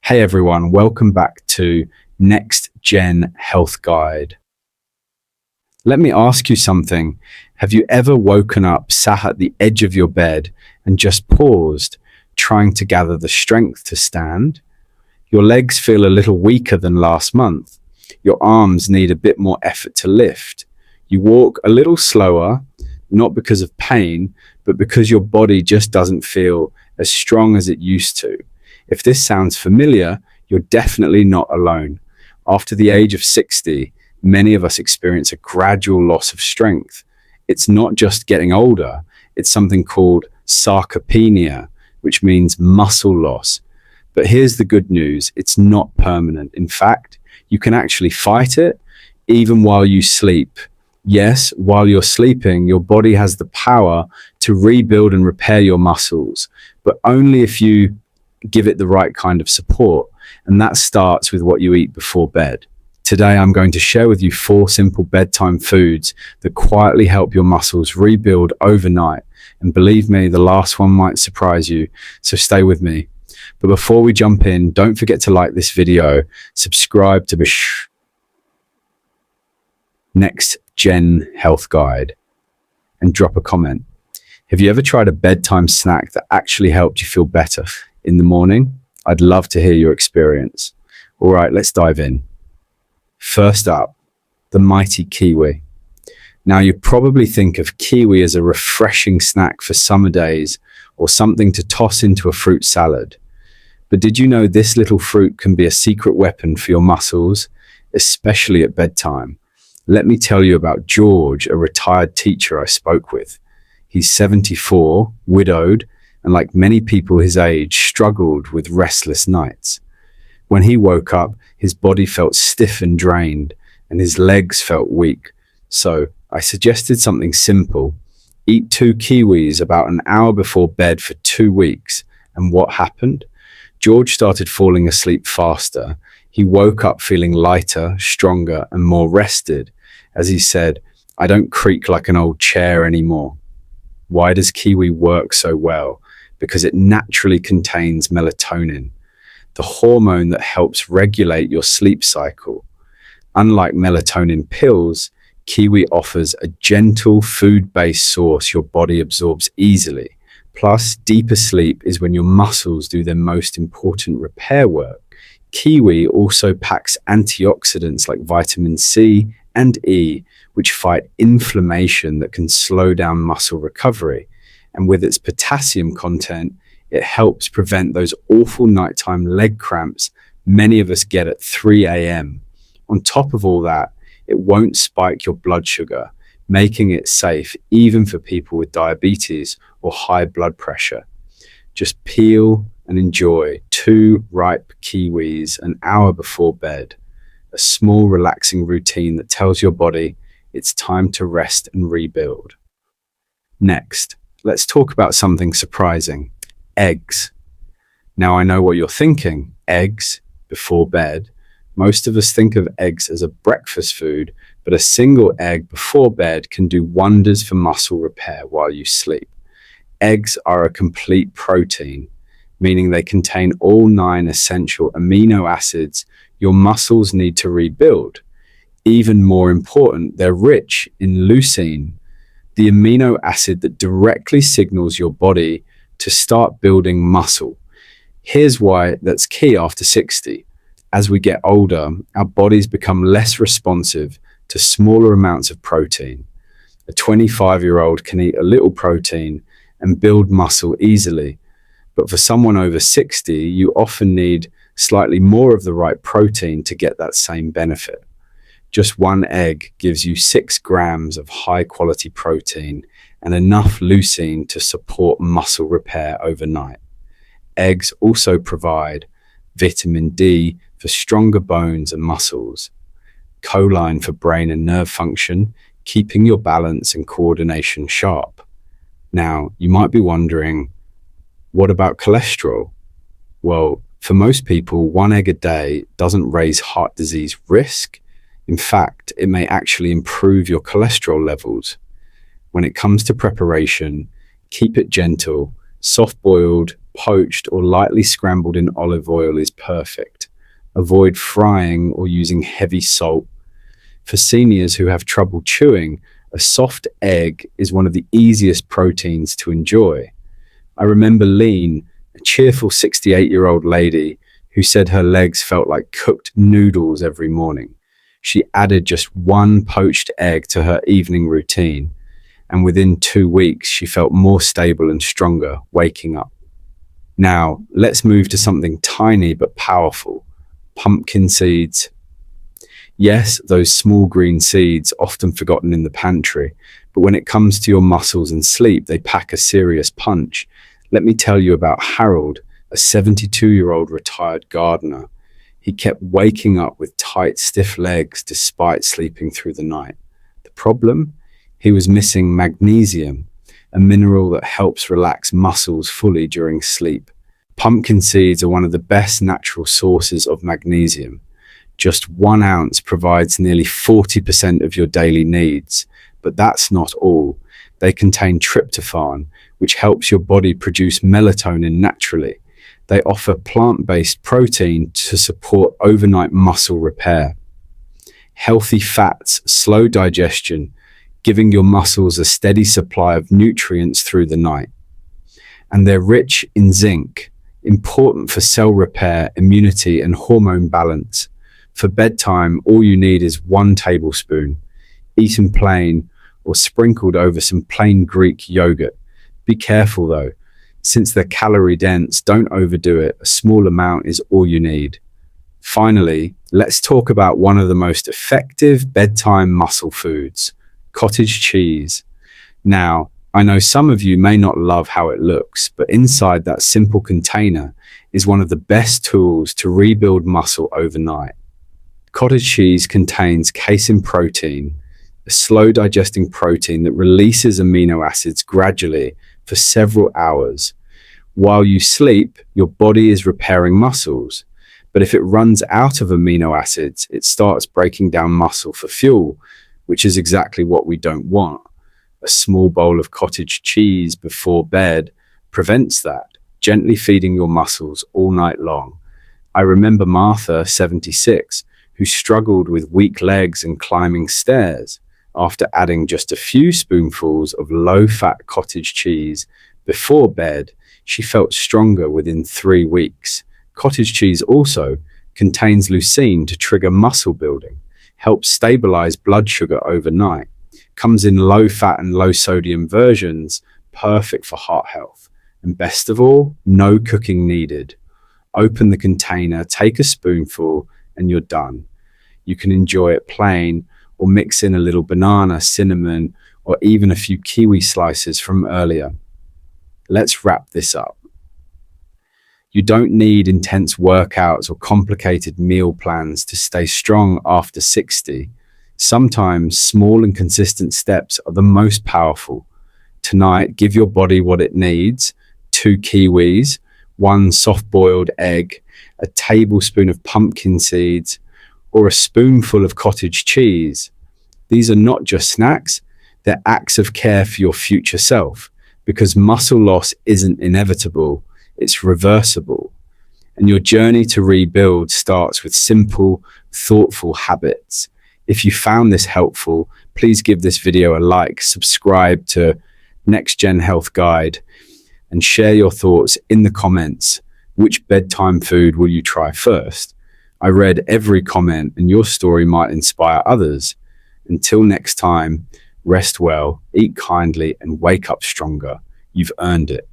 Hey everyone, welcome back to Next Gen Health Guide. Let me ask you something. Have you ever woken up, sat at the edge of your bed, and just paused, trying to gather the strength to stand? Your legs feel a little weaker than last month. Your arms need a bit more effort to lift. You walk a little slower, not because of pain, but because your body just doesn't feel as strong as it used to. If this sounds familiar, you're definitely not alone. After the age of 60, many of us experience a gradual loss of strength. It's not just getting older, it's something called sarcopenia, which means muscle loss. But here's the good news, it's not permanent. In fact, you can actually fight it even while you sleep. Yes, while you're sleeping, your body has the power to rebuild and repair your muscles, but only if you give it the right kind of support. And that starts with what you eat before bed. Today, I'm going to share with you 4 simple bedtime foods that quietly help your muscles rebuild overnight. And believe me, the last one might surprise you, so stay with me. But before we jump in, don't forget to like this video, subscribe to Next Gen Health Guide, and drop a comment. Have you ever tried a bedtime snack that actually helped you feel better in the morning? I'd love to hear your experience. All right, let's dive in. First up, the mighty kiwi. Now, you probably think of kiwi as a refreshing snack for summer days or something to toss into a fruit salad. But did you know this little fruit can be a secret weapon for your muscles, especially at bedtime? Let me tell you about George, a retired teacher I spoke with. He's 74, widowed, and like many people his age, struggled with restless nights. When he woke up, his body felt stiff and drained, and his legs felt weak. So I suggested something simple. Eat 2 kiwis about an hour before bed for 2 weeks. And what happened? George started falling asleep faster. He woke up feeling lighter, stronger, and more rested. As he said, "I don't creak like an old chair anymore." Why does kiwi work so well? Because it naturally contains melatonin, the hormone that helps regulate your sleep cycle. Unlike melatonin pills, kiwi offers a gentle food-based source your body absorbs easily. Plus, deeper sleep is when your muscles do their most important repair work. Kiwi also packs antioxidants like vitamin C and E, which fight inflammation that can slow down muscle recovery. And with its potassium content, it helps prevent those awful nighttime leg cramps many of us get at 3 a.m. On top of all that, it won't spike your blood sugar, making it safe even for people with diabetes or high blood pressure. Just peel and enjoy 2 ripe kiwis an hour before bed. A small, relaxing routine that tells your body it's time to rest and rebuild. Next, let's talk about something surprising: eggs. Now, I know what you're thinking. Eggs before bed. Most of us think of eggs as a breakfast food, but a single egg before bed can do wonders for muscle repair while you sleep. Eggs are a complete protein, meaning they contain all 9 essential amino acids your muscles need to rebuild. Even more important, they're rich in leucine, the amino acid that directly signals your body to start building muscle. Here's why that's key after 60. As we get older, our bodies become less responsive to smaller amounts of protein. A 25-year-old can eat a little protein and build muscle easily. But for someone over 60, you often need slightly more of the right protein to get that same benefit. Just 1 egg gives you 6 grams of high-quality protein and enough leucine to support muscle repair overnight. Eggs also provide vitamin D for stronger bones and muscles, choline for brain and nerve function, keeping your balance and coordination sharp. Now, you might be wondering, what about cholesterol? Well, for most people, 1 egg a day doesn't raise heart disease risk. In fact, it may actually improve your cholesterol levels. When it comes to preparation, keep it gentle, soft-boiled, poached, or lightly scrambled in olive oil is perfect. Avoid frying or using heavy salt. For seniors who have trouble chewing, a soft egg is one of the easiest proteins to enjoy. I remember Lean, a cheerful 68-year-old lady who said her legs felt like cooked noodles every morning. She added just one poached egg to her evening routine, and within 2 weeks, she felt more stable and stronger waking up. Now, let's move to something tiny but powerful: pumpkin seeds. Yes, those small green seeds, often forgotten in the pantry, but when it comes to your muscles and sleep, they pack a serious punch. Let me tell you about Harold, a 72-year-old retired gardener. He kept waking up with tight, stiff legs despite sleeping through the night. The problem? He was missing magnesium, a mineral that helps relax muscles fully during sleep. Pumpkin seeds are one of the best natural sources of magnesium. Just 1 ounce provides nearly 40% of your daily needs. But that's not all. They contain tryptophan, which helps your body produce melatonin naturally. They offer plant-based protein to support overnight muscle repair. Healthy fats slow digestion, giving your muscles a steady supply of nutrients through the night. And they're rich in zinc, important for cell repair, immunity, and hormone balance. For bedtime, all you need is 1 tablespoon, eaten plain or sprinkled over some plain Greek yogurt. Be careful though, since they're calorie dense, don't overdo it. A small amount is all you need. Finally, let's talk about one of the most effective bedtime muscle foods: cottage cheese. Now, I know some of you may not love how it looks, but inside that simple container is one of the best tools to rebuild muscle overnight. Cottage cheese contains casein protein, a slow digesting protein that releases amino acids gradually for several hours. While you sleep, your body is repairing muscles. But if it runs out of amino acids, it starts breaking down muscle for fuel, which is exactly what we don't want. A small bowl of cottage cheese before bed prevents that, gently feeding your muscles all night long. I remember Martha, 76, who struggled with weak legs and climbing stairs. After adding just a few spoonfuls of low-fat cottage cheese before bed, she felt stronger within 3 weeks. Cottage cheese also contains leucine to trigger muscle building, helps stabilize blood sugar overnight, comes in low-fat and low-sodium versions, perfect for heart health. And best of all, no cooking needed. Open the container, take a spoonful, and you're done. You can enjoy it plain or mix in a little banana, cinnamon, or even a few kiwi slices from earlier. Let's wrap this up. You don't need intense workouts or complicated meal plans to stay strong after 60. Sometimes small and consistent steps are the most powerful. Tonight, give your body what it needs: 2 kiwis, 1 soft-boiled egg, a tablespoon of pumpkin seeds, or a spoonful of cottage cheese. These are not just snacks, they're acts of care for your future self, because muscle loss isn't inevitable, it's reversible. And your journey to rebuild starts with simple, thoughtful habits. If you found this helpful, please give this video a like, subscribe to Next Gen Health Guide, and share your thoughts in the comments. Which bedtime food will you try first? I read every comment, and your story might inspire others. Until next time, rest well, eat kindly, and wake up stronger. You've earned it.